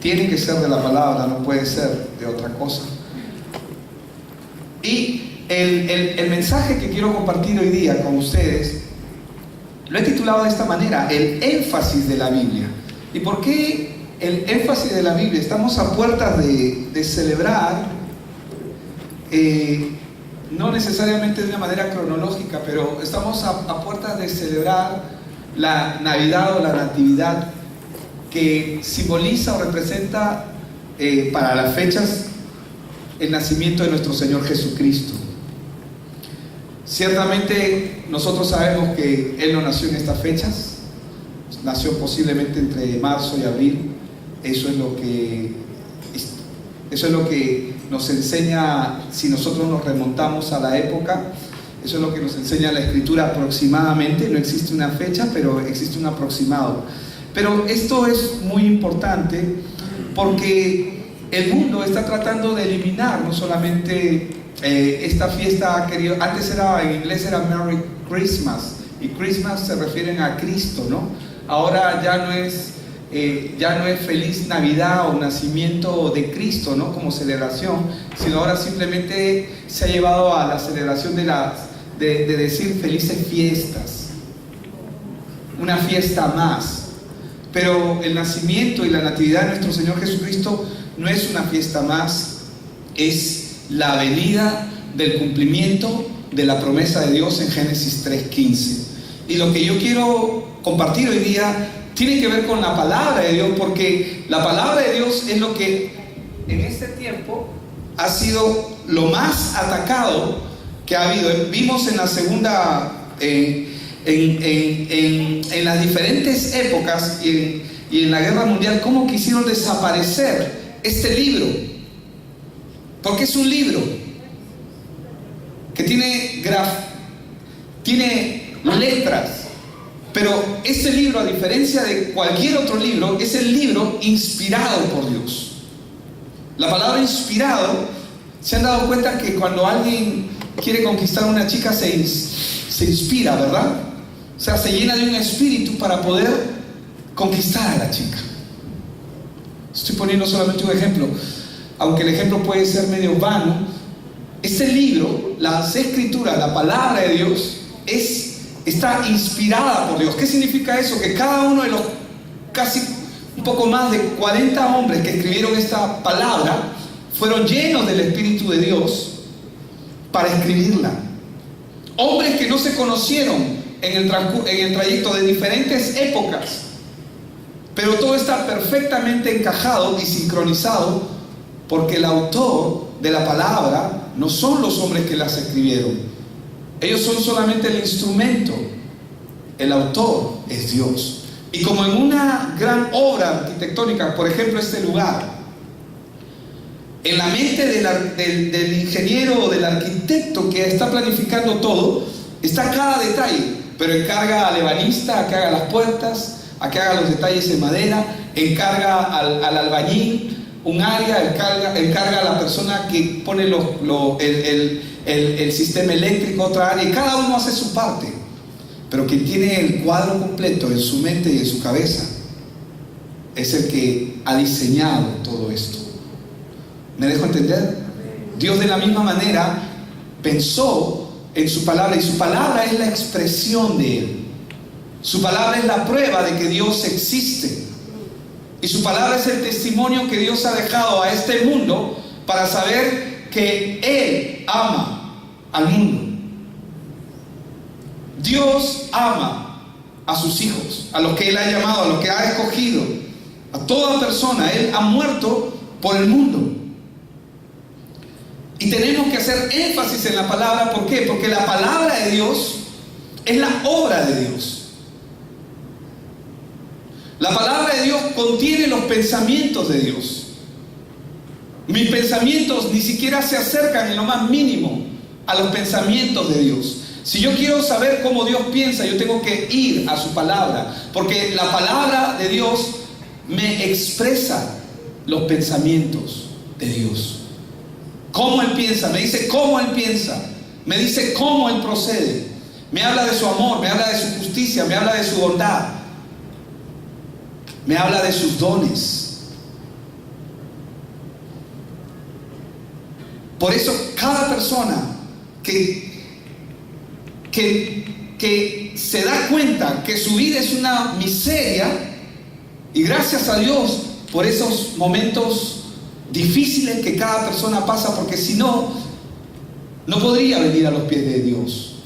tiene que ser de la palabra, no puede ser de otra cosa. Y el mensaje que quiero compartir hoy día con ustedes lo he titulado de esta manera: el énfasis de la Biblia. ¿Y por qué el énfasis de la Biblia? Estamos a puertas de celebrar, no necesariamente de una manera cronológica, pero estamos a puertas de celebrar la Navidad o la Natividad, que simboliza o representa para las fechas el nacimiento de nuestro Señor Jesucristo. Ciertamente nosotros sabemos que Él no nació en estas fechas, nació posiblemente entre marzo y abril. Eso es lo que nos enseña, si nosotros nos remontamos a la época, eso es lo que nos enseña la Escritura aproximadamente. No existe una fecha, pero existe un aproximado. Pero esto es muy importante porque el mundo está tratando de eliminar no solamente esta fiesta. Antes en inglés era Merry Christmas, y Christmas se refieren a Cristo, ¿no? Ahora ya no es Feliz Navidad o nacimiento de Cristo, ¿no?, como celebración, sino ahora simplemente se ha llevado a la celebración de decir felices fiestas, una fiesta más. Pero el nacimiento y la natividad de nuestro Señor Jesucristo no es una fiesta más, es la venida del cumplimiento de la promesa de Dios en Génesis 3:15. Y lo que yo quiero compartir hoy día tiene que ver con la palabra de Dios, porque la palabra de Dios es lo que en este tiempo ha sido lo más atacado que ha habido. Vimos en la segunda, en las diferentes épocas y en la guerra mundial, cómo quisieron desaparecer este libro, porque es un libro que tiene letras. Pero ese libro, a diferencia de cualquier otro libro, es el libro inspirado por Dios. La palabra inspirado, se han dado cuenta que cuando alguien quiere conquistar a una chica se inspira, ¿verdad? O sea, se llena de un espíritu para poder conquistar a la chica. Estoy poniendo solamente un ejemplo, aunque el ejemplo puede ser medio vano. Este libro, las escrituras, la palabra de Dios, está inspirada por Dios. ¿Qué significa eso? Que cada uno de los casi un poco más de 40 hombres que escribieron esta palabra fueron llenos del Espíritu de Dios para escribirla. Hombres que no se conocieron en el trayecto de diferentes épocas, pero todo está perfectamente encajado y sincronizado, porque el autor de la palabra no son los hombres que las escribieron. Ellos son solamente el instrumento. El autor es Dios. Y como en una gran obra arquitectónica, por ejemplo este lugar, en la mente del ingeniero o del arquitecto que está planificando todo, está cada detalle, pero encarga al ebanista a que haga las puertas, a que haga los detalles en madera, encarga al albañil un área, encarga a la persona que pone el sistema eléctrico, otra área, y cada uno hace su parte. Pero quien tiene el cuadro completo en su mente y en su cabeza es el que ha diseñado todo esto. ¿Me dejo entender? Dios de la misma manera pensó en su palabra, y su palabra es la expresión de Él. Su palabra es la prueba de que Dios existe, y su palabra es el testimonio que Dios ha dejado a este mundo para saber que Él ama al mundo. Dios ama a sus hijos, a los que Él ha llamado, a los que ha escogido, a toda persona. Él ha muerto por el mundo. Y tenemos que hacer énfasis en la palabra. ¿Por qué? Porque la palabra de Dios es la obra de Dios. La palabra de Dios contiene los pensamientos de Dios. Mis pensamientos ni siquiera se acercan en lo más mínimo a los pensamientos de Dios. Si yo quiero saber cómo Dios piensa, yo tengo que ir a su palabra, porque la palabra de Dios me expresa los pensamientos de Dios. Cómo Él piensa, me dice cómo Él piensa, me dice cómo Él procede, me habla de su amor, me habla de su justicia, me habla de su bondad, me habla de sus dones. Por eso cada persona que se da cuenta que su vida es una miseria, y gracias a Dios por esos momentos difíciles que cada persona pasa, porque si no, no podría venir a los pies de Dios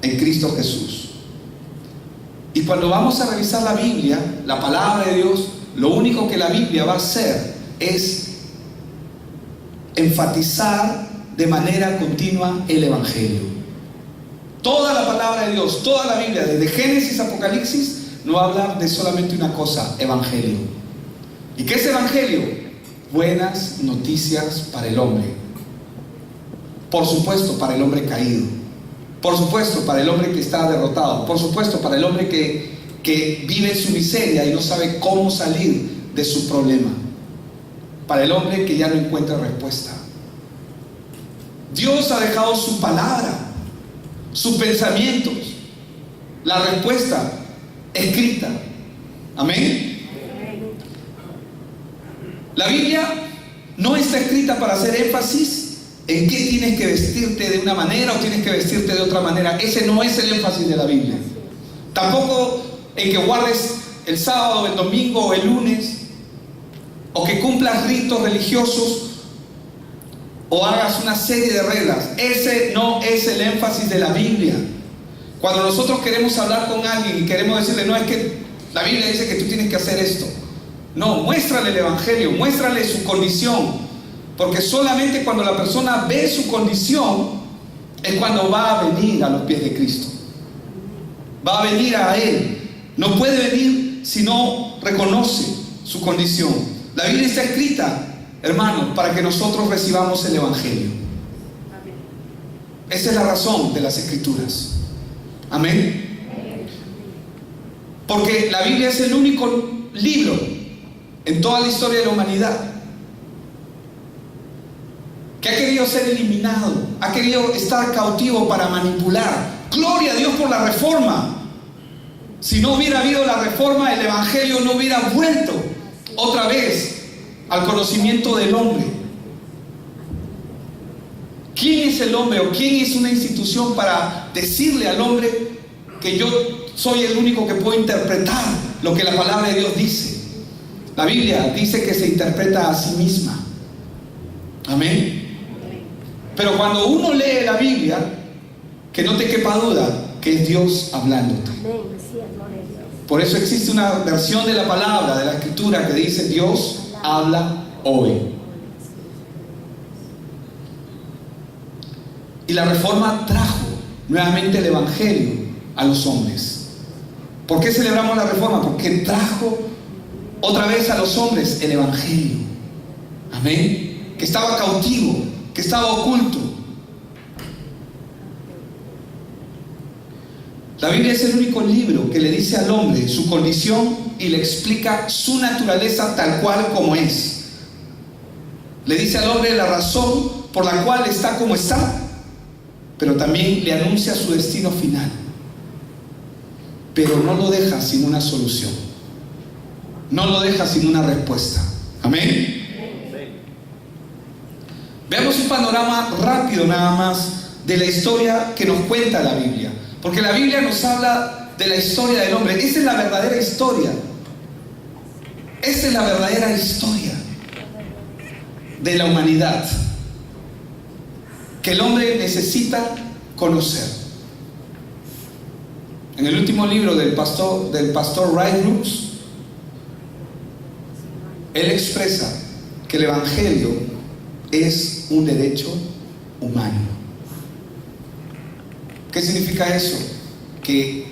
en Cristo Jesús. Y cuando vamos a revisar la Biblia, la palabra de Dios, lo único que la Biblia va a hacer es enfatizar de manera continua el Evangelio. Toda la palabra de Dios, toda la Biblia, desde Génesis a Apocalipsis, no va a hablar de solamente una cosa: Evangelio. ¿Y qué es Evangelio? Buenas noticias para el hombre. Por supuesto, para el hombre caído. Por supuesto, para el hombre que está derrotado. Por supuesto, para el hombre que vive en su miseria y no sabe cómo salir de su problema. Para el hombre que ya no encuentra respuesta. Dios ha dejado su palabra, sus pensamientos, la respuesta escrita. Amén. La Biblia no está escrita para hacer énfasis en qué tienes que vestirte de una manera o tienes que vestirte de otra manera. Ese no es el énfasis de la Biblia. Tampoco en que guardes el sábado, el domingo o el lunes, o que cumplas ritos religiosos o hagas una serie de reglas. Ese no es el énfasis de la Biblia. Cuando nosotros queremos hablar con alguien y queremos decirle: no, es que la Biblia dice que tú tienes que hacer esto. No, muéstrale el Evangelio, muéstrale su condición. Porque solamente cuando la persona ve su condición es cuando va a venir a los pies de Cristo. Va a venir a Él. No puede venir si no reconoce su condición. La Biblia está escrita, hermanos, para que nosotros recibamos el Evangelio. Esa es la razón de las Escrituras. Amén. Porque la Biblia es el único libro en toda la historia de la humanidad que ha querido ser eliminado, ha querido estar cautivo para manipular. Gloria a Dios por la Reforma. Si no hubiera habido la Reforma, el Evangelio no hubiera vuelto otra vez al conocimiento del hombre. ¿Quién es el hombre o quién es una institución para decirle al hombre que yo soy el único que puedo interpretar lo que la palabra de Dios dice? La Biblia dice que se interpreta a sí misma. Amén. Pero cuando uno lee la Biblia, que no te quepa duda que es Dios hablándote. Por eso existe una versión de la palabra, de la Escritura, que dice: Dios habla hoy. Y la Reforma trajo nuevamente el Evangelio a los hombres. ¿Por qué celebramos la Reforma? Porque trajo otra vez a los hombres el Evangelio. Amén. Que estaba cautivo, que estaba oculto. La Biblia es el único libro que le dice al hombre su condición y le explica su naturaleza tal cual como es. Le dice al hombre la razón por la cual está como está, pero también le anuncia su destino final. Pero no lo deja sin una solución. No lo deja sin una respuesta. Amén. Veamos un panorama rápido nada más de la historia que nos cuenta la Biblia. Porque la Biblia nos habla de la historia del hombre. Esa es la verdadera historia. Esa es la verdadera historia de la humanidad que el hombre necesita conocer. En el último libro del pastor Ray Brooks, él expresa que el Evangelio es un derecho humano. ¿Qué significa eso? Que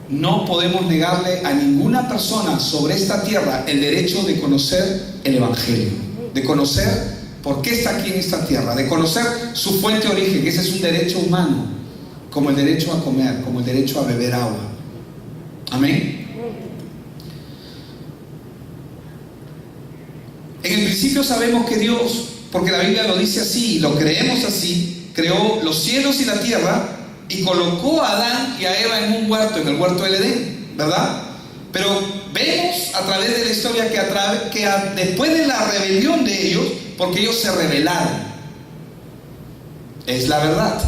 no podemos negarle a ninguna persona sobre esta tierra el derecho de conocer el Evangelio, de conocer por qué está aquí en esta tierra, de conocer su fuente de origen. Ese es un derecho humano, como el derecho a comer, como el derecho a beber agua. Amén. En el principio sabemos que Dios, porque la Biblia lo dice así y lo creemos así, creó los cielos y la tierra y colocó a Adán y a Eva en un huerto, en el huerto del Edén, ¿verdad? Pero vemos a través de la historia que después de la rebelión de ellos, porque ellos se rebelaron, es la verdad,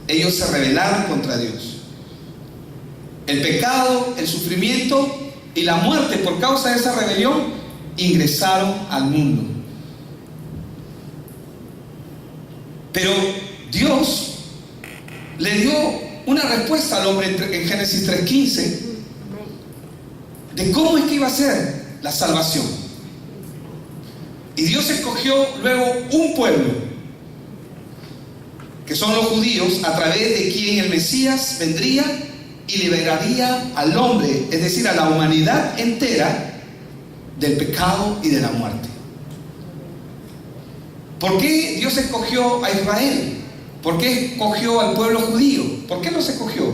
ellos se rebelaron contra Dios. El pecado, el sufrimiento y la muerte por causa de esa rebelión ingresaron al mundo. Pero Dios le dio una respuesta al hombre en Génesis 3:15 de cómo es que iba a ser la salvación. Y Dios escogió luego un pueblo, que son los judíos, a través de quien el Mesías vendría y liberaría al hombre, es decir, a la humanidad entera, del pecado y de la muerte. ¿Por qué Dios escogió a Israel? ¿Por qué escogió al pueblo judío? ¿Por qué los escogió?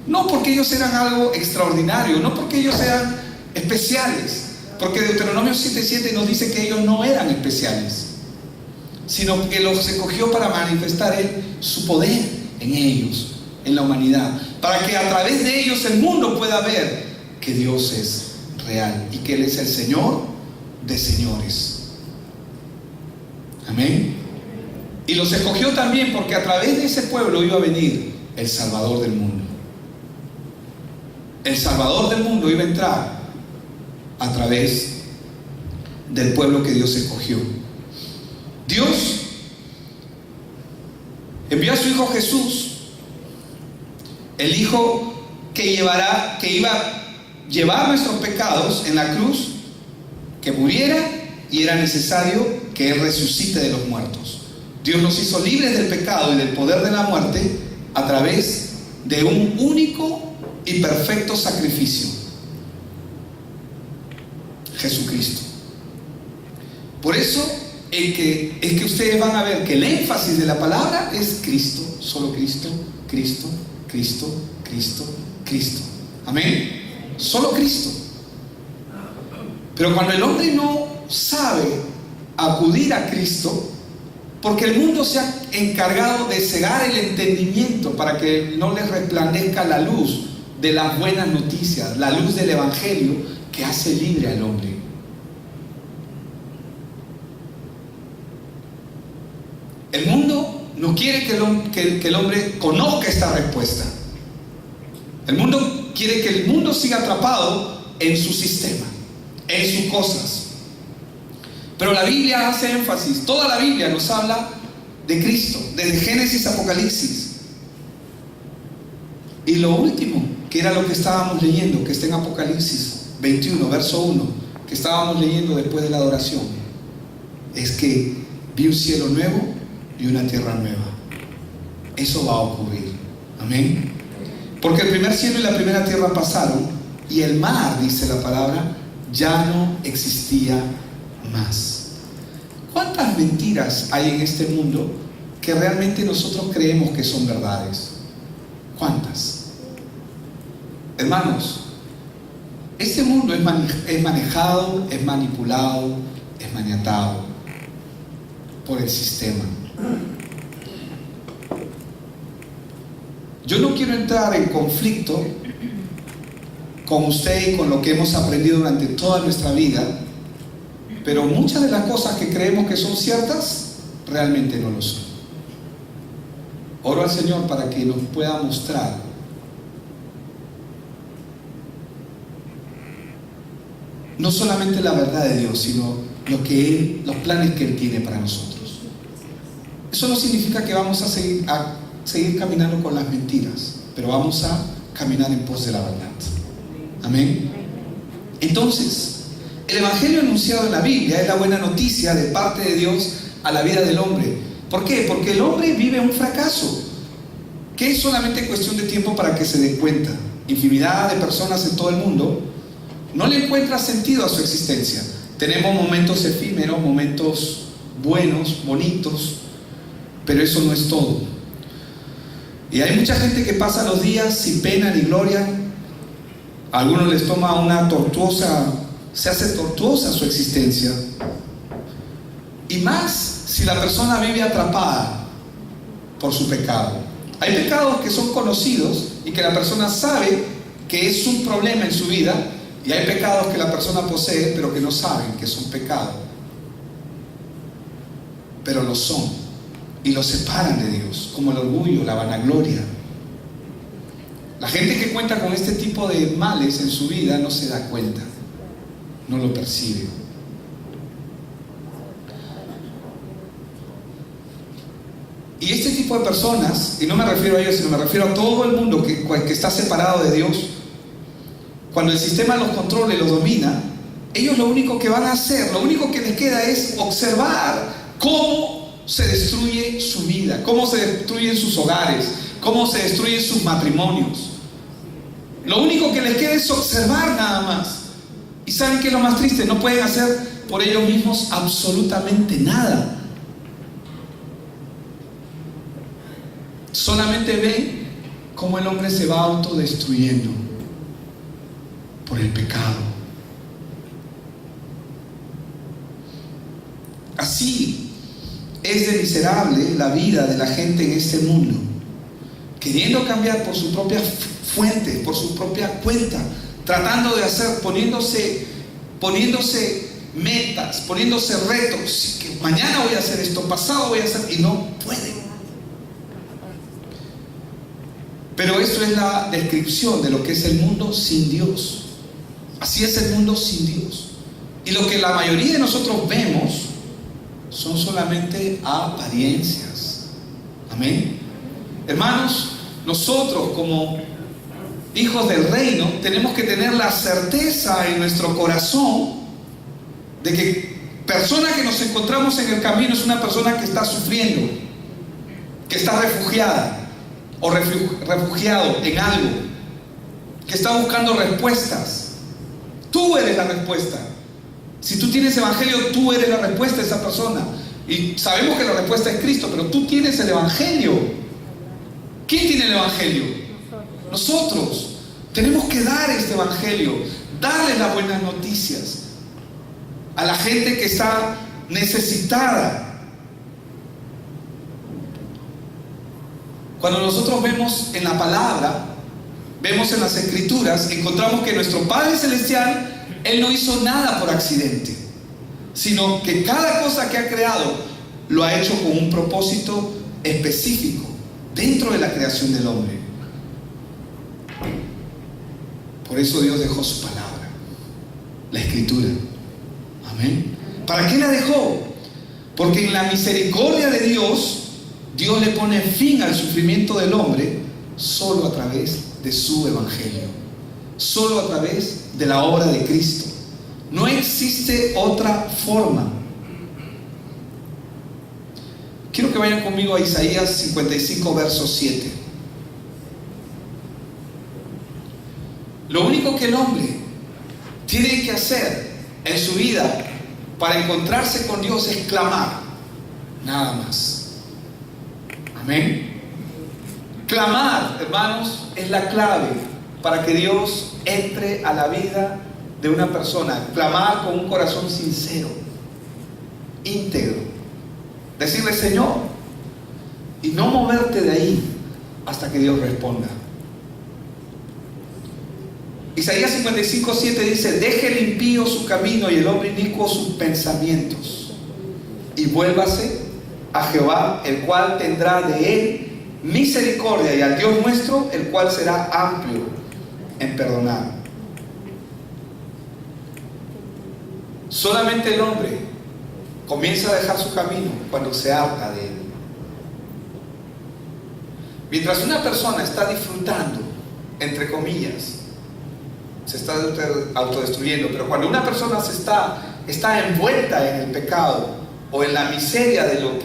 No porque ellos eran algo extraordinario, no porque ellos eran especiales, porque Deuteronomio 7:7 nos dice que ellos no eran especiales, sino que los escogió para manifestar su poder en ellos, en la humanidad, para que a través de ellos el mundo pueda ver que Dios es real y que Él es el Señor de señores. Amén. Y los escogió también porque a través de ese pueblo iba a venir el Salvador del mundo. El Salvador del mundo iba a entrar a través del pueblo que Dios escogió. Dios envió a su Hijo Jesús, el Hijo que iba a llevar nuestros pecados en la cruz, que muriera, y era necesario que Él resucite de los muertos. Dios nos hizo libres del pecado y del poder de la muerte a través de un único y perfecto sacrificio: Jesucristo. Por eso es que ustedes van a ver que el énfasis de la palabra es Cristo, solo Cristo, Cristo, Cristo, Cristo, Cristo. Amén. Solo Cristo. Pero cuando el hombre no sabe acudir a Cristo, porque el mundo se ha encargado de cegar el entendimiento para que no les resplandezca la luz de las buenas noticias, la luz del Evangelio que hace libre al hombre. El mundo no quiere que el hombre conozca esta respuesta. El mundo quiere que el mundo siga atrapado en su sistema, en sus cosas. Pero la Biblia hace énfasis, toda la Biblia nos habla de Cristo, desde Génesis a Apocalipsis. Y lo último, que era lo que estábamos leyendo, que está en Apocalipsis 21, verso 1, que estábamos leyendo después de la adoración, es que vi un cielo nuevo y una tierra nueva. Eso va a ocurrir. Amén. Porque el primer cielo y la primera tierra pasaron, y el mar, dice la palabra, ya no existía más. ¿Cuántas mentiras hay en este mundo que realmente nosotros creemos que son verdades? ¿Cuántas? Hermanos, este mundo es manejado, es manipulado, es maniatado por el sistema. Yo no quiero entrar en conflicto con usted y con lo que hemos aprendido durante toda nuestra vida, pero muchas de las cosas que creemos que son ciertas realmente no lo son. Oro al Señor para que nos pueda mostrar no solamente la verdad de Dios, sino los planes que Él tiene para nosotros. Eso no significa que vamos a seguir caminando con las mentiras, pero vamos a caminar en pos de la verdad. Amén. Entonces, el Evangelio anunciado en la Biblia es la buena noticia de parte de Dios a la vida del hombre. ¿Por qué? Porque el hombre vive un fracaso, que es solamente cuestión de tiempo para que se den cuenta. Infinidad de personas en todo el mundo no le encuentra sentido a su existencia. Tenemos momentos efímeros, momentos buenos, bonitos, pero eso no es todo. Y hay mucha gente que pasa los días sin pena ni gloria. A algunos les toma se hace tortuosa su existencia. Y más si la persona vive atrapada por su pecado. Hay pecados que son conocidos y que la persona sabe que es un problema en su vida, Y hay pecados que la persona posee, pero que no saben que son pecados. Pero lo son. Y lo separan de Dios, como el orgullo, la vanagloria. La gente que cuenta con este tipo de males en su vida no se da cuenta, no lo percibe. Y este tipo de personas, y no me refiero a ellos, sino me refiero a todo el mundo que está separado de Dios, cuando el sistema los controla y los domina, ellos lo único que van a hacer, lo único que les queda es observar cómo se destruye su vida, cómo se destruyen sus hogares, cómo se destruyen sus matrimonios. Lo único que les queda es observar nada más. ¿Y saben qué es lo más triste? No pueden hacer por ellos mismos absolutamente nada. Solamente ven cómo el hombre se va autodestruyendo por el pecado. Así es de miserable la vida de la gente en este mundo, queriendo cambiar por su propia fuente, por su propia cuenta, tratando de hacer, poniéndose metas, poniéndose retos, que mañana voy a hacer esto, pasado voy a hacer, y no pueden. Pero esto es la descripción de lo que es el mundo sin Dios. Así es el mundo sin Dios. Y lo que la mayoría de nosotros vemos son solamente apariencias. Amén. Hermanos, nosotros como hijos del reino tenemos que tener la certeza en nuestro corazón de que persona que nos encontramos en el camino es una persona que está sufriendo, que está refugiada o refugiado en algo, que está buscando respuestas. Tú eres la respuesta. Si tú tienes evangelio, tú eres la respuesta de esa persona. Y sabemos que la respuesta es Cristo, pero tú tienes el evangelio. ¿Quién tiene el evangelio? Nosotros. Tenemos que dar este evangelio, darle las buenas noticias a la gente que está necesitada. Cuando nosotros vemos en la palabra, vemos en las escrituras, encontramos que nuestro Padre Celestial, Él no hizo nada por accidente, sino que cada cosa que ha creado lo ha hecho con un propósito específico dentro de la creación del hombre. Por eso Dios dejó su palabra, la escritura. Amén. ¿Para qué la dejó? Porque en la misericordia de Dios, Dios le pone fin al sufrimiento del hombre solo a través de su evangelio, solo a través de la obra de Cristo. No existe otra forma. Quiero que vayan conmigo a Isaías 55, verso 7. Lo único que el hombre tiene que hacer en su vida para encontrarse con Dios es clamar, nada más. Amén. Clamar, hermanos, es la clave para que Dios entre a la vida de una persona. Clamar con un corazón sincero, íntegro. Decirle, Señor, y no moverte de ahí hasta que Dios responda. Isaías 55, 7 dice: deje el impío su camino y el hombre inicuo sus pensamientos, y vuélvase a Jehová, el cual tendrá de él misericordia, y al Dios nuestro, el cual será amplio en perdonar. Solamente el hombre comienza a dejar su camino cuando se harta de él. Mientras una persona está disfrutando, entre comillas, se está autodestruyendo, pero cuando una persona está envuelta en el pecado o en la miseria de lo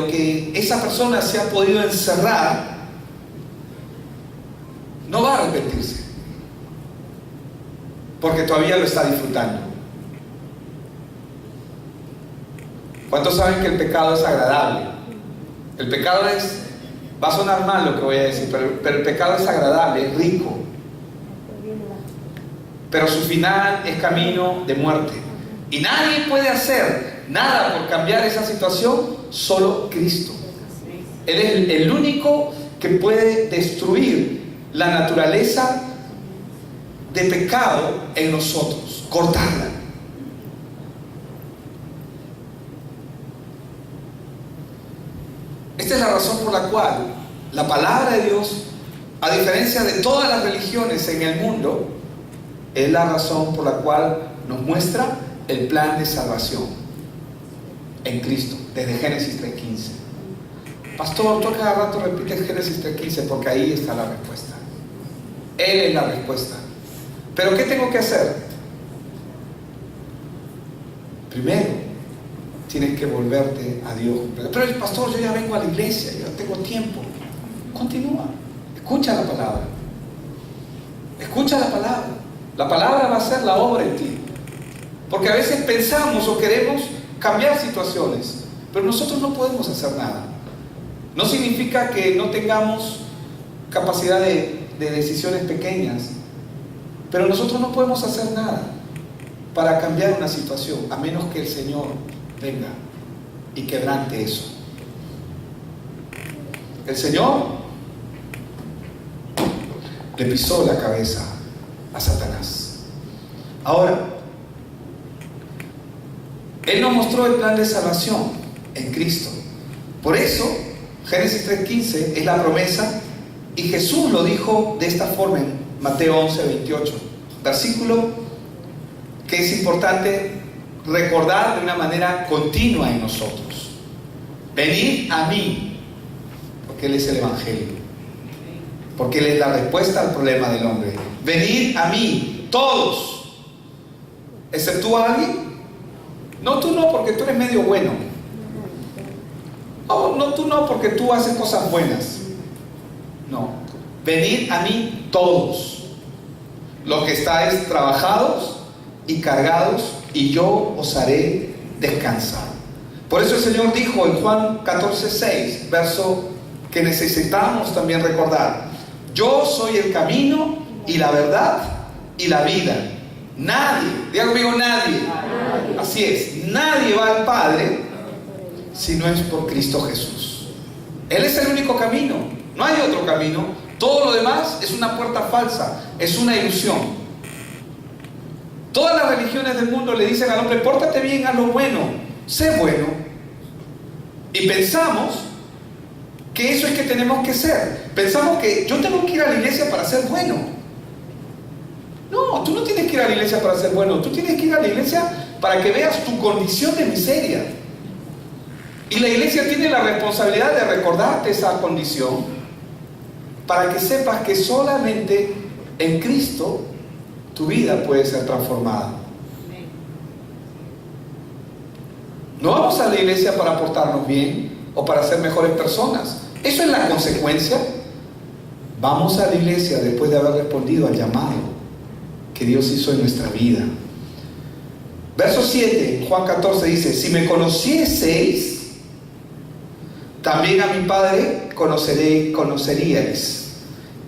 que esa persona se ha podido encerrar, no va a arrepentirse, porque todavía lo está disfrutando. ¿Cuántos saben que el pecado es agradable? El pecado va a sonar mal lo que voy a decir, pero el pecado es agradable, es rico, pero su final es camino de muerte. Y nadie puede hacer nada por cambiar esa situación, solo Cristo. Él es el único que puede destruir la naturaleza de pecado en nosotros, cortarla. Esta es la razón por la cual la palabra de Dios, a diferencia de todas las religiones en el mundo, es la razón por la cual nos muestra el plan de salvación en Cristo, desde Génesis 3:15. Pastor, tú cada rato repites Génesis 3:15 porque ahí está la respuesta. Él es la respuesta. ¿Pero qué tengo que hacer? Primero, tienes que volverte a Dios. Pero el pastor, yo ya vengo a la iglesia, yo no tengo tiempo. Continúa, escucha la palabra. Escucha la palabra. La palabra va a hacer la obra en ti. Porque a veces pensamos o queremos cambiar situaciones, pero nosotros no podemos hacer nada. No significa que no tengamos capacidad de decisiones pequeñas, pero nosotros no podemos hacer nada para cambiar una situación, a menos que el Señor venga y quebrante eso. El Señor le pisó la cabeza a Satanás. Ahora, Él nos mostró el plan de salvación en Cristo. Por eso, Génesis 3:15 es la promesa, y Jesús lo dijo de esta forma en Mateo 11:28, versículo que es importante recordar de una manera continua en nosotros. Venid a mí, porque Él es el Evangelio, porque Él es la respuesta al problema del hombre. Venid a mí, todos, excepto a alguien. No, tú no, porque tú eres medio bueno. No, tú no, porque tú haces cosas buenas. No, venid a mí todos, los que estáis trabajados y cargados, y yo os haré descansar. Por eso el Señor dijo en Juan 14:6, verso que necesitamos también recordar: yo soy el camino y la verdad y la vida. Nadie, diga conmigo, nadie. Así es, nadie va al Padre si no es por Cristo Jesús. Él es el único camino, no hay otro camino. Todo lo demás es una puerta falsa, es una ilusión. Todas las religiones del mundo le dicen al hombre: pórtate bien, haz lo bueno, sé bueno. Y pensamos que eso es que tenemos que ser. Pensamos que yo tengo que ir a la iglesia para ser bueno. No, tú no tienes que ir a la iglesia para ser bueno. Tú tienes que ir a la iglesia para que veas tu condición de miseria. Y la iglesia tiene la responsabilidad de recordarte esa condición, para que sepas que solamente en Cristo tu vida puede ser transformada. No vamos a la iglesia para portarnos bien o para ser mejores personas. Eso es la consecuencia. Vamos a la iglesia después de haber respondido al llamado que Dios hizo en nuestra vida. Verso 7, Juan 14 dice: si me conocieseis, también a mi Padre conoceríais.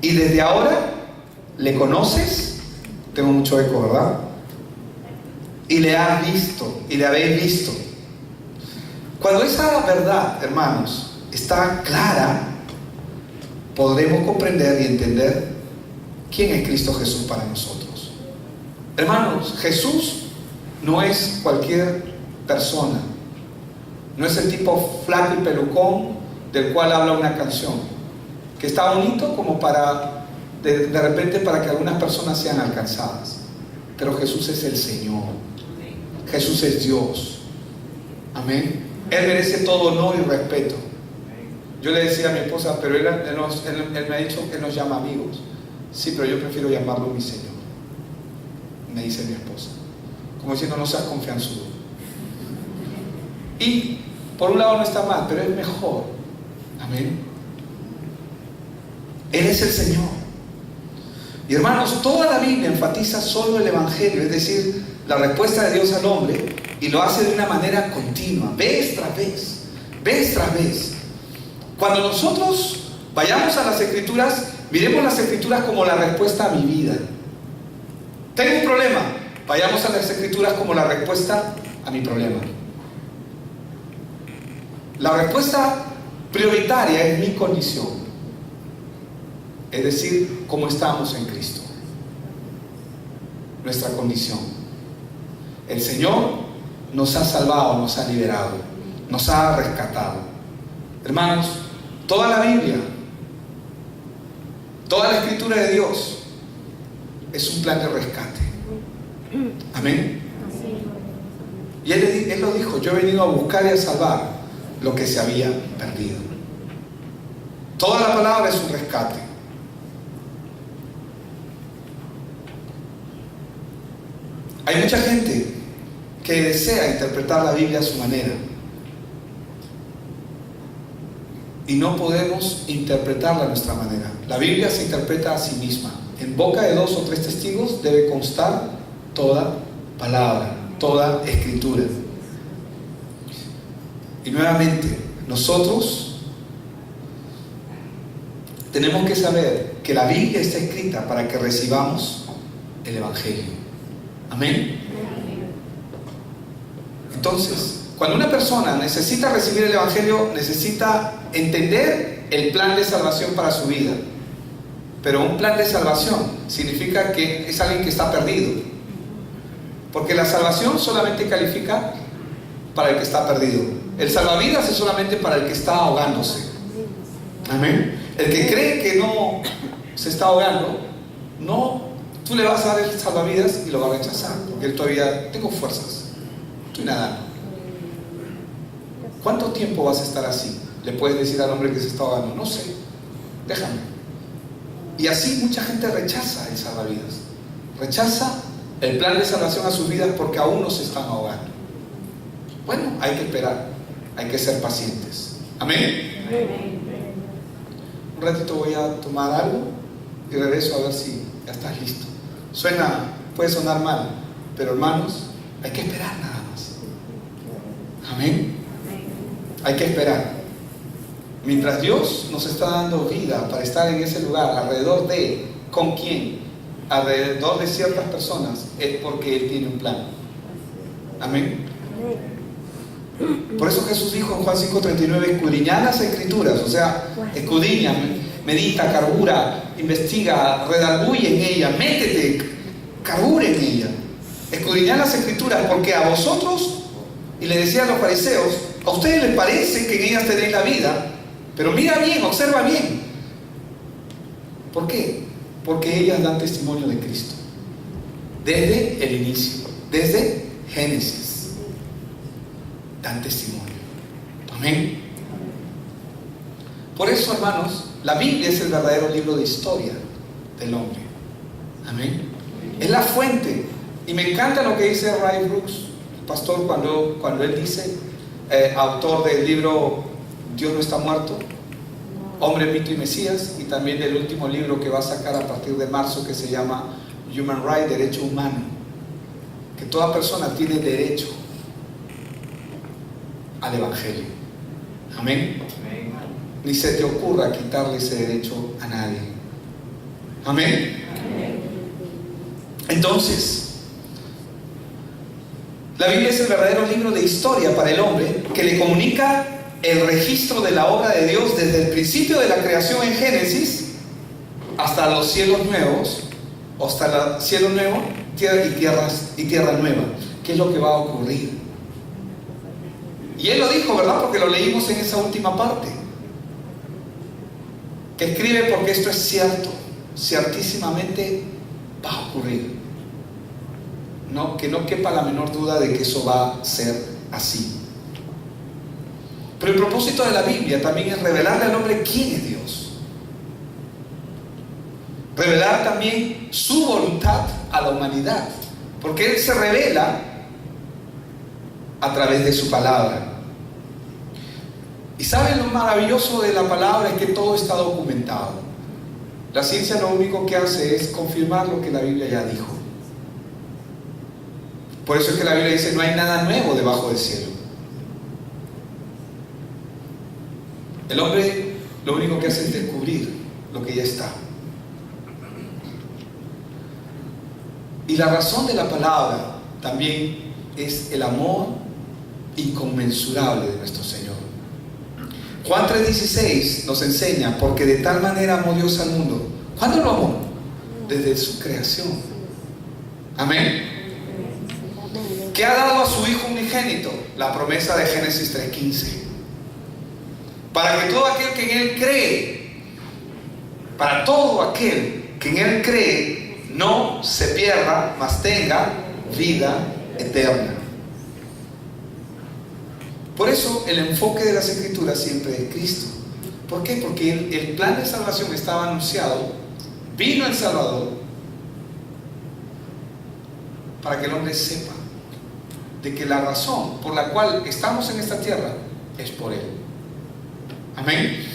Y desde ahora le conoces. Tengo mucho eco, ¿verdad? Y le has visto, y le habéis visto. Cuando esa verdad, hermanos, está clara, podremos comprender y entender quién es Cristo Jesús para nosotros. Hermanos, Jesús no es cualquier persona. No es el tipo flaco y pelucón del cual habla una canción, que está bonito como para de repente para que algunas personas sean alcanzadas. Pero Jesús es el Señor. Jesús es Dios. Amén. Él merece todo honor y respeto. Yo le decía a mi esposa: pero él me ha dicho que nos llama amigos. Sí, pero yo prefiero llamarlo mi Señor, me dice mi esposa, como diciendo: no seas confianzudo. Y por un lado no está mal, pero es mejor. Amén. Él es el Señor. Y hermanos, toda la Biblia enfatiza solo el Evangelio, es decir, la respuesta de Dios al hombre, y lo hace de una manera continua, vez tras vez, vez tras vez. Cuando nosotros vayamos a las Escrituras, miremos las Escrituras como la respuesta a mi vida. Tengo un problema, vayamos a las Escrituras como la respuesta a mi problema. La respuesta prioritaria es mi condición. Es decir, cómo estamos en Cristo, nuestra condición. El Señor nos ha salvado, nos ha liberado, nos ha rescatado. Hermanos, toda la Biblia, toda la escritura de Dios es un plan de rescate. Amén. Y Él lo dijo: yo he venido a buscar y a salvar lo que se había perdido. Toda la palabra es un rescate. Hay mucha gente que desea interpretar la Biblia a su manera, y no podemos interpretarla a nuestra manera. La Biblia se interpreta a sí misma. En boca de 2 o 3 testigos debe constar toda palabra, toda escritura. Y nuevamente, nosotros tenemos que saber que la Biblia está escrita para que recibamos el Evangelio. Amén. Entonces, cuando una persona necesita recibir el Evangelio, necesita entender el plan de salvación para su vida. Pero un plan de salvación significa que es alguien que está perdido, porque la salvación solamente califica para el que está perdido. El salvavidas es solamente para el que está ahogándose. Amén. El que cree que no se está ahogando, no, tú le vas a dar el salvavidas y lo va a rechazar, porque él todavía: tengo fuerzas, estoy nadando. ¿Cuánto tiempo vas a estar así? Le puedes decir al hombre que se está ahogando: no sé, déjame. Y así mucha gente rechaza el salvavidas, rechaza el plan de salvación a sus vidas porque aún no se están ahogando. Bueno, hay que esperar, hay que ser pacientes. Amén. Un ratito voy a tomar algo y regreso a ver si ya estás listo. Puede sonar mal, pero hermanos, hay que esperar nada más. Amén. Hay que esperar. Mientras Dios nos está dando vida para estar en ese lugar, alrededor de, ¿con quién? Alrededor de ciertas personas, es porque Él tiene un plan. Amén. Por eso Jesús dijo en Juan 5:39: escudriñad las escrituras. O sea, escudriña, medita, carbura, investiga, redarguye en ella, métete, carbura en ella. Escudriñad las escrituras, porque a vosotros, y le decía a los fariseos, a ustedes les parece que en ellas tenéis la vida, pero mira bien, observa bien. ¿Por qué? Porque ellas dan testimonio de Cristo desde el inicio, desde Génesis. Dan testimonio. Amén. Por eso, hermanos, la Biblia es el verdadero libro de historia del hombre. Amén. Es la fuente. Y me encanta lo que dice Ray Brooks, el pastor, cuando él dice, autor del libro Dios no está muerto, Hombre, Mito y Mesías, y también del último libro que va a sacar a partir de marzo, que se llama Human Rights, Derecho Humano, que toda persona tiene derecho al Evangelio. Amén. Ni se te ocurra quitarle ese derecho a nadie. Amén. Entonces, la Biblia es el verdadero libro de historia para el hombre, que le comunica el registro de la obra de Dios desde el principio de la creación en Génesis hasta los cielos nuevos, hasta el cielo nuevo y tierra nueva. ¿Qué es lo que va a ocurrir? Y Él lo dijo, ¿verdad? Porque lo leímos en esa última parte, que escribe: porque esto es cierto, ciertísimamente va a ocurrir. No, que no quepa la menor duda de que eso va a ser así. Pero el propósito de la Biblia también es revelarle al hombre quién es Dios, revelar también su voluntad a la humanidad, porque Él se revela a través de su palabra. Y ¿saben lo maravilloso de la palabra? Es que todo está documentado. La ciencia lo único que hace es confirmar lo que la Biblia ya dijo. Por eso es que la Biblia dice: no hay nada nuevo debajo del cielo. El hombre lo único que hace es descubrir lo que ya está. Y la razón de la palabra también es el amor inconmensurable de nuestro Señor. Juan 3:16 nos enseña: porque de tal manera amó Dios al mundo, ¿Cuándo lo amó? Desde su creación. Amén. ¿Qué ha dado a su Hijo unigénito? La promesa de Génesis 3:15. Para que todo aquel que en Él cree, para todo aquel que en Él cree, no se pierda, mas tenga vida eterna. Por eso el enfoque de las Escrituras siempre es Cristo. ¿Por qué? Porque el plan de salvación estaba anunciado, vino el Salvador, para que el hombre sepa de que la razón por la cual estamos en esta tierra es por Él. Amén.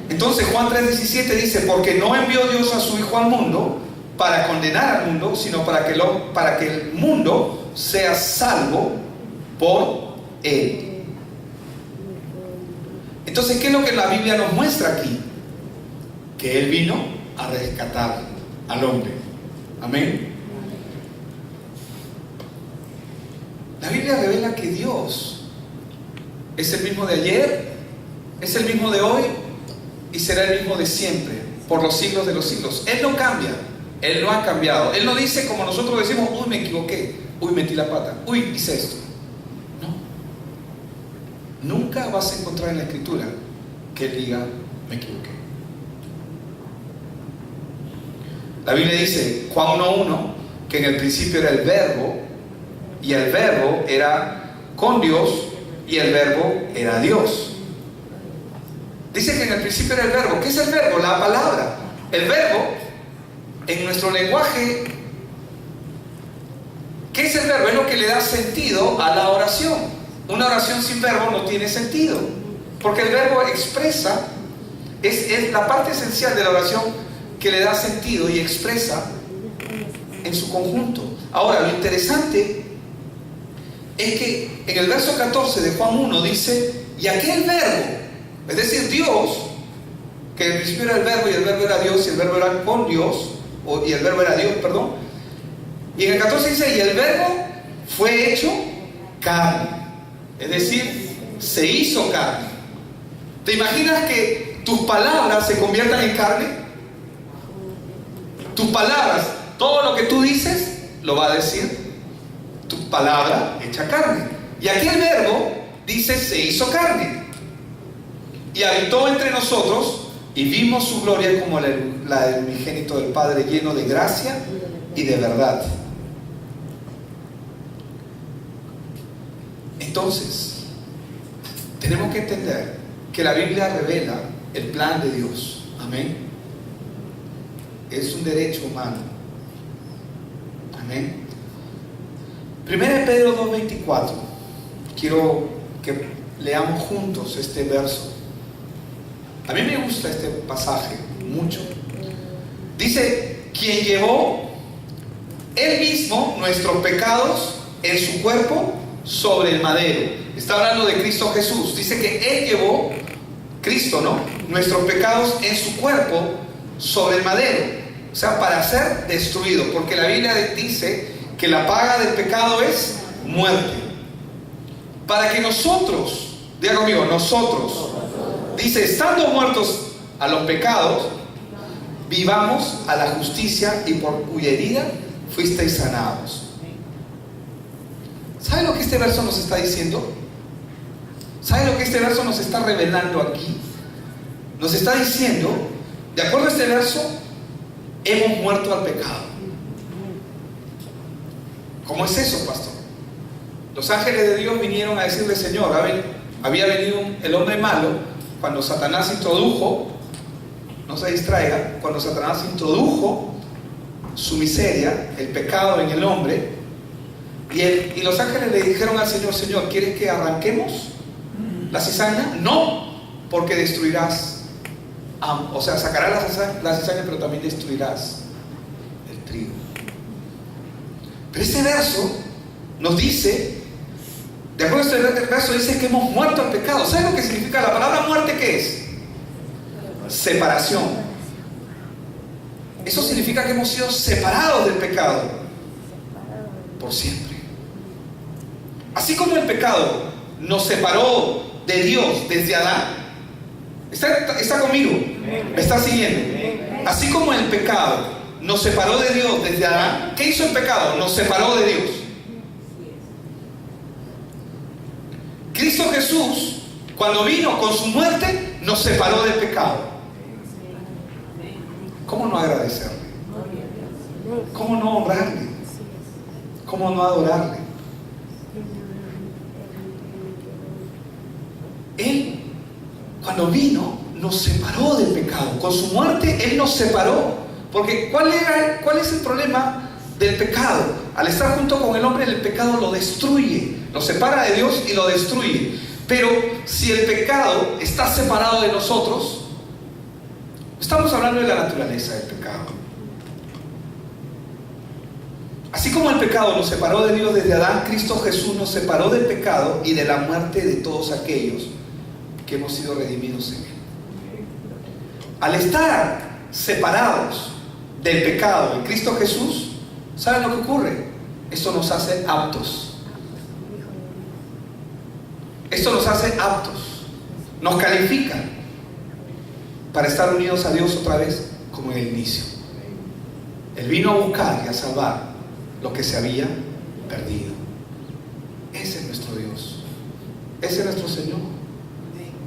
Entonces Juan 3:17 dice: porque no envió Dios a su Hijo al mundo para condenar al mundo, sino para que el mundo sea salvo por Él. Entonces, ¿qué es lo que la Biblia nos muestra aquí? Que Él vino a rescatar al hombre. Amén. La Biblia revela que Dios es el mismo de ayer, es el mismo de hoy y será el mismo de siempre, por los siglos de los siglos. Él no cambia, Él no ha cambiado. Él no dice como nosotros decimos: uy, me equivoqué, uy, metí la pata, uy, hice esto. No, nunca vas a encontrar en la Escritura que Él diga: me equivoqué. La Biblia dice, Juan 1:1, que en el principio era el Verbo, y el Verbo era con Dios, y el Verbo era Dios. Dice que en el principio era el Verbo. ¿Qué es el Verbo? La palabra. El Verbo, en nuestro lenguaje, ¿qué es el Verbo? Es lo que le da sentido a la oración. Una oración sin verbo no tiene sentido, porque el verbo expresa, es la parte esencial de la oración que le da sentido y expresa en su conjunto. Ahora, lo interesante es que en el verso 14 de Juan 1 dice: y aquel verbo, es decir, Dios, que en el principio era el verbo, y el verbo era Dios, y el verbo era con Dios, y el verbo era Dios, perdón. Y en el 14 dice: y el verbo fue hecho carne. Es decir, se hizo carne. ¿Te imaginas que tus palabras se conviertan en carne? Tus palabras, todo lo que tú dices, lo va a decir tu palabra hecha carne. Y aquí el verbo dice: se hizo carne y habitó entre nosotros, y vimos su gloria como la del unigénito del Padre, lleno de gracia y de verdad. Entonces, tenemos que entender que la Biblia revela el plan de Dios. Amén. Es un derecho humano. Amén. 1 Pedro 2:24. Quiero que leamos juntos este verso. A mí me gusta este pasaje mucho. Dice: quien llevó Él mismo nuestros pecados en su cuerpo sobre el madero. Está hablando de Cristo Jesús. Dice que Él llevó, Cristo, ¿no?, nuestros pecados en su cuerpo sobre el madero. O sea, para ser destruido. Porque la Biblia dice que la paga del pecado es muerte. Para que nosotros, diga conmigo, nosotros, dice, estando muertos a los pecados, vivamos a la justicia, y por cuya herida fuisteis sanados. ¿Sabe lo que este verso nos está diciendo? ¿Sabe lo que este verso nos está revelando aquí? Nos está diciendo, de acuerdo a este verso, hemos muerto al pecado. ¿Cómo es eso, pastor? Los ángeles de Dios vinieron a decirle: Señor, había venido el hombre malo cuando Satanás introdujo, no se distraiga, cuando Satanás introdujo su miseria, el pecado en el hombre. Y los ángeles le dijeron al Señor: Señor, ¿quieres que arranquemos la cizaña? No, porque destruirás, o sea, sacarás la cizaña, pero también destruirás el trigo. Pero este verso nos dice, de acuerdo a este verso, dice que hemos muerto al pecado. ¿Sabes lo que significa la palabra muerte? ¿Qué es? Separación. Eso significa que hemos sido separados del pecado por siempre. Así como el pecado nos separó de Dios desde Adán. ¿Está conmigo? ¿Me está siguiendo? Así como el pecado nos separó de Dios desde Adán, ¿qué hizo el pecado? Nos separó de Dios. Cristo Jesús, cuando vino con su muerte, nos separó del pecado. ¿Cómo no agradecerle? ¿Cómo no honrarle? ¿Cómo no adorarle? Él, cuando vino, nos separó del pecado. Con su muerte, Él nos separó. Porque ¿cuál es el problema del pecado? Al estar junto con el hombre, el pecado lo destruye, lo separa de Dios y lo destruye. Pero si el pecado está separado de nosotros, estamos hablando de la naturaleza del pecado. Así como el pecado nos separó de Dios desde Adán, Cristo Jesús nos separó del pecado y de la muerte de todos aquellos que hemos sido redimidos en Él. Al estar separados del pecado en Cristo Jesús, ¿saben lo que ocurre? Esto nos hace aptos. Esto nos hace aptos, nos califica para estar unidos a Dios otra vez como en el inicio. Él vino a buscar y a salvar lo que se había perdido. Ese es nuestro Dios, ese es nuestro Señor,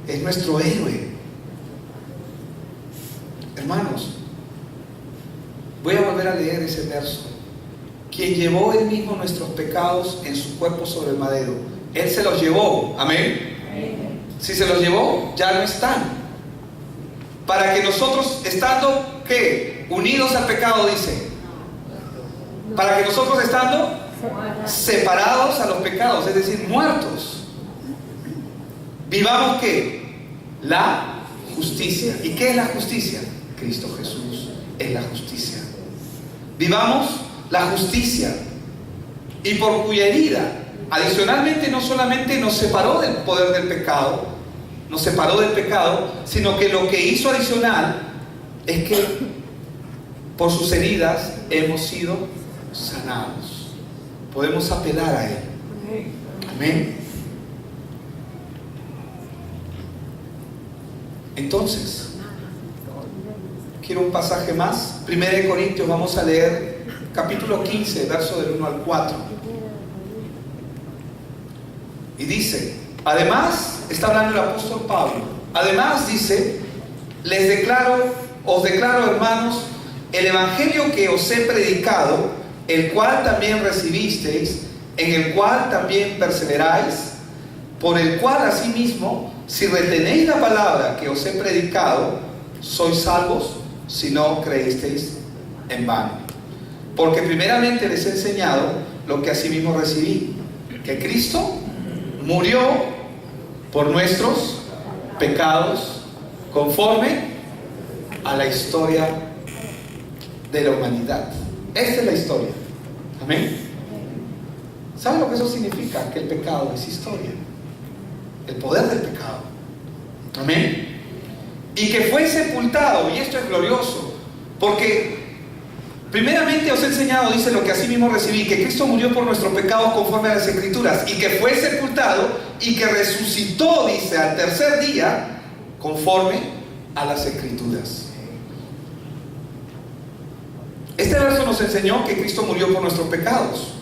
es nuestro héroe. Hermanos, voy a volver a leer ese verso. Quien llevó Él mismo nuestros pecados en su cuerpo sobre el madero. Él se los llevó, amén. Si se los llevó, ya no están. Para que nosotros, estando, ¿qué? Unidos al pecado, dice. Para que nosotros, estando separados a los pecados, es decir, muertos, vivamos, ¿qué? La justicia. ¿Y qué es la justicia? Cristo Jesús es la justicia. Vivamos la justicia, y por cuya herida, adicionalmente, no solamente nos separó del poder del pecado, nos separó del pecado, sino que lo que hizo adicional es que por sus heridas hemos sido sanados. Podemos apelar a Él. Amén. Entonces, quiero un pasaje más. 1 Corintios, vamos a leer capítulo 15, verso del 1 al 4. Y dice, además, está hablando el apóstol Pablo, además dice, os declaro, hermanos, el evangelio que os he predicado, el cual también recibisteis, en el cual también perseveráis, por el cual asimismo, si retenéis la palabra que os he predicado, sois salvos, si no creísteis en vano. Porque primeramente les he enseñado lo que asimismo recibí, que Cristo murió por nuestros pecados, conforme a la historia de la humanidad. Esta es la historia. Amén. ¿Saben lo que eso significa? Que el pecado es historia, el poder del pecado. Amén. Y que fue sepultado, y esto es glorioso, porque primeramente os he enseñado, dice, lo que así mismo recibí, que Cristo murió por nuestros pecados conforme a las Escrituras, y que fue sepultado, y que resucitó, dice, al tercer día, conforme a las Escrituras. Este verso nos enseñó que Cristo murió por nuestros pecados.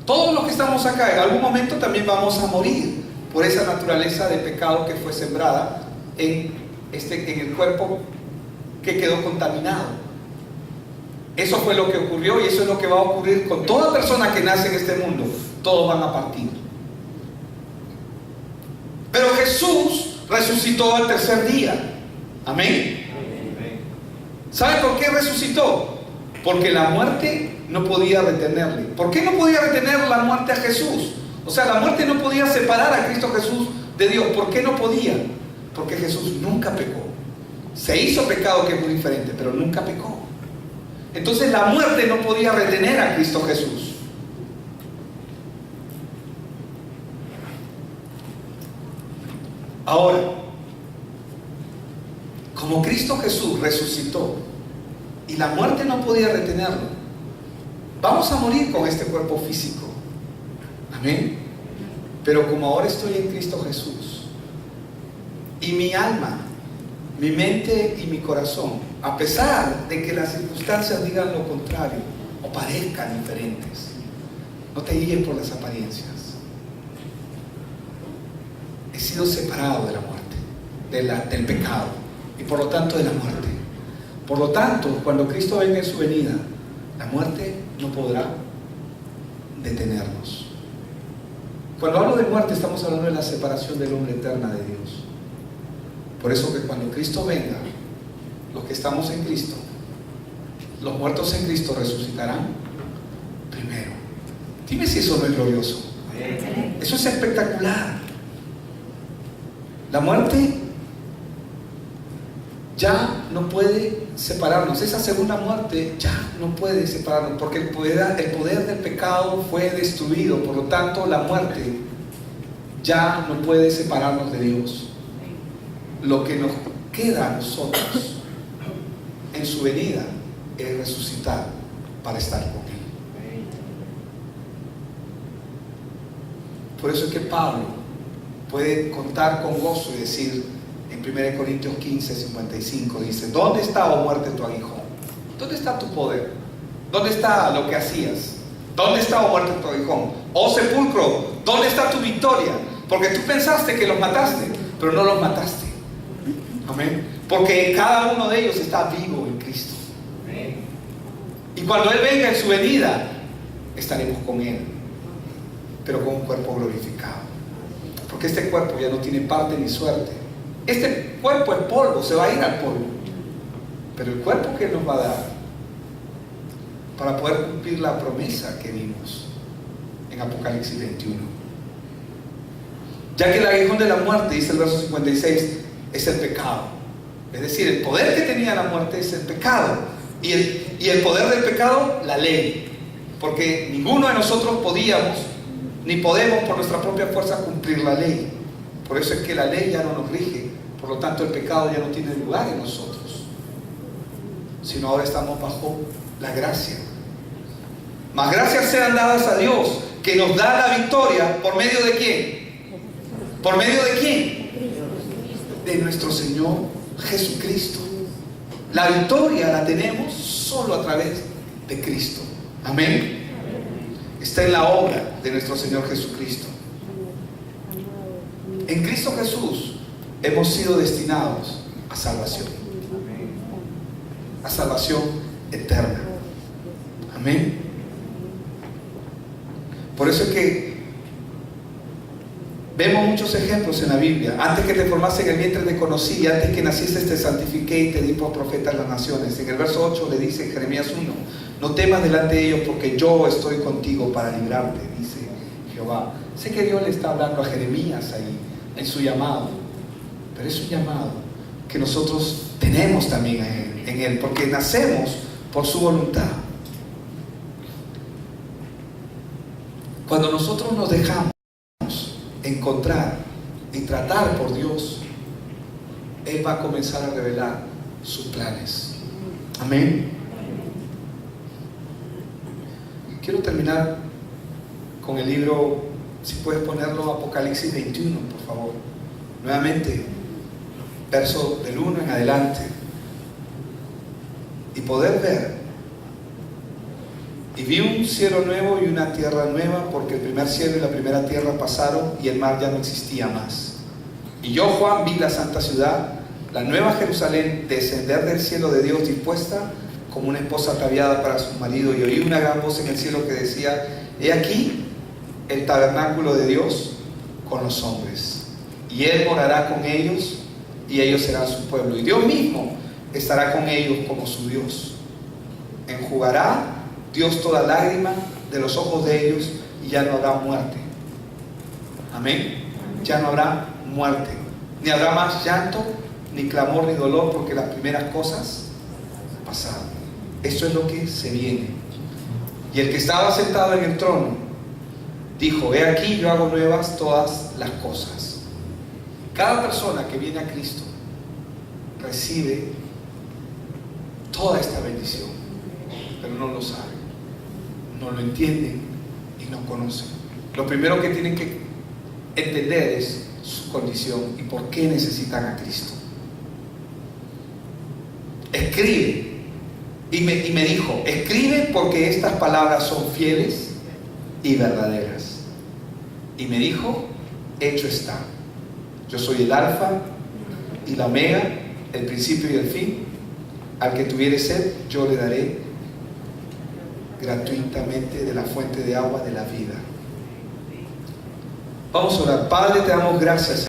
Todos los que estamos acá, en algún momento también vamos a morir por esa naturaleza de pecado que fue sembrada en el cuerpo que quedó contaminado. Eso fue lo que ocurrió, y eso es lo que va a ocurrir con toda persona que nace en este mundo. Todos van a partir. Pero Jesús resucitó al tercer día. Amén. ¿Sabe por qué resucitó? Porque la muerte no podía retenerle. ¿Por qué no podía retener la muerte a Jesús? O sea, la muerte no podía separar a Cristo Jesús de Dios. ¿Por qué no podía? Porque Jesús nunca pecó. Se hizo pecado, que es muy diferente, pero nunca pecó. Entonces la muerte no podía retener a Cristo Jesús. Ahora, como Cristo Jesús resucitó y la muerte no podía retenerlo, vamos a morir con este cuerpo físico. Amén. Pero como ahora estoy en Cristo Jesús y mi alma, mi mente y mi corazón, a pesar de que las circunstancias digan lo contrario o parezcan diferentes, no te guíes por las apariencias. He sido separado de la muerte, del pecado y por lo tanto de la muerte. Por lo tanto, cuando Cristo venga en su venida, la muerte no podrá detenernos. Cuando hablo de muerte, estamos hablando de la separación del hombre eterna de Dios. Por eso que cuando Cristo venga, los que estamos en Cristo, los muertos en Cristo resucitarán primero. Dime si eso no es glorioso. Eso es espectacular. La muerte ya no puede separarnos. Esa segunda muerte ya no puede separarnos, porque el poder del pecado fue destruido. Por lo tanto, la muerte ya no puede separarnos de Dios. Lo que nos queda a nosotros en su venida es resucitar para estar con Él. Por eso es que Pablo puede contar con gozo y decir en 1 Corintios 15, 55, dice: ¿dónde está, oh muerte, tu aguijón? ¿Dónde está tu poder? ¿Dónde está lo que hacías? ¿Dónde está, oh muerte, tu aguijón? Oh sepulcro, ¿dónde está tu victoria? Porque tú pensaste que los mataste, pero no los mataste. Amén. Porque cada uno de ellos está vivo en Cristo. Y cuando Él venga en su venida, estaremos con Él, pero con un cuerpo glorificado. Porque este cuerpo ya no tiene parte ni suerte. Este cuerpo es polvo, se va a ir al polvo. Pero el cuerpo que Él nos va a dar para poder cumplir la promesa que vimos en Apocalipsis 21. Ya que el aguijón de la muerte, dice el verso 56, es el pecado. Es decir, el poder que tenía la muerte es el pecado. Y el poder del pecado, la ley. Porque ninguno de nosotros podíamos, ni podemos por nuestra propia fuerza cumplir la ley. Por eso es que la ley ya no nos rige. Por lo tanto, el pecado ya no tiene lugar en nosotros. Sino ahora estamos bajo la gracia. Mas gracias sean dadas a Dios, que nos da la victoria. ¿Por medio de quién? ¿Por medio de quién? De nuestro Señor Jesucristo. La victoria la tenemos solo a través de Cristo. Amén. Está en la obra de nuestro Señor Jesucristo. En Cristo Jesús hemos sido destinados a salvación. A salvación eterna. Amén. Por eso es que vemos muchos ejemplos en la Biblia. Antes que te formase en el vientre te conocí, y antes que naciste te santifiqué y te di por profeta a las naciones. En el verso 8 le dice en Jeremías 1: no temas delante de ellos, porque yo estoy contigo para librarte, dice Jehová. Sé que Dios le está hablando a Jeremías ahí en su llamado, pero es un llamado que nosotros tenemos también en Él, porque nacemos por su voluntad. Cuando nosotros nos dejamos encontrar y tratar por Dios, Él va a comenzar a revelar sus planes. Amén. Quiero terminar con el libro, si puedes ponerlo, Apocalipsis 21, por favor. Nuevamente, verso del 1 en adelante. Y poder ver: y vi un cielo nuevo y una tierra nueva, porque el primer cielo y la primera tierra pasaron y el mar ya no existía más. Y yo, Juan, vi la santa ciudad, la nueva Jerusalén, descender del cielo de Dios, dispuesta como una esposa ataviada para su marido. Y oí una gran voz en el cielo que decía: he aquí el tabernáculo de Dios con los hombres, y Él morará con ellos, y ellos serán su pueblo, y Dios mismo estará con ellos como su Dios. Enjugará Dios toda lágrima de los ojos de ellos, y ya no habrá muerte. Amén. Ya no habrá muerte, ni habrá más llanto, ni clamor, ni dolor, porque las primeras cosas pasaron. Eso es lo que se viene. Y el que estaba sentado en el trono dijo: he aquí, yo hago nuevas todas las cosas. Cada persona que viene a Cristo recibe toda esta bendición, pero no lo sabe, no lo entienden y no conocen. Lo primero que tienen que entender es su condición y por qué necesitan a Cristo. escribe. Y me dijo, escribe porque estas palabras son fieles y verdaderas. Y me dijo, hecho está. Yo soy el alfa y la omega, el principio y el fin. Al que tuviere sed, yo le daré gratuitamente de la fuente de agua de la vida. Vamos a orar. Padre, te damos gracias.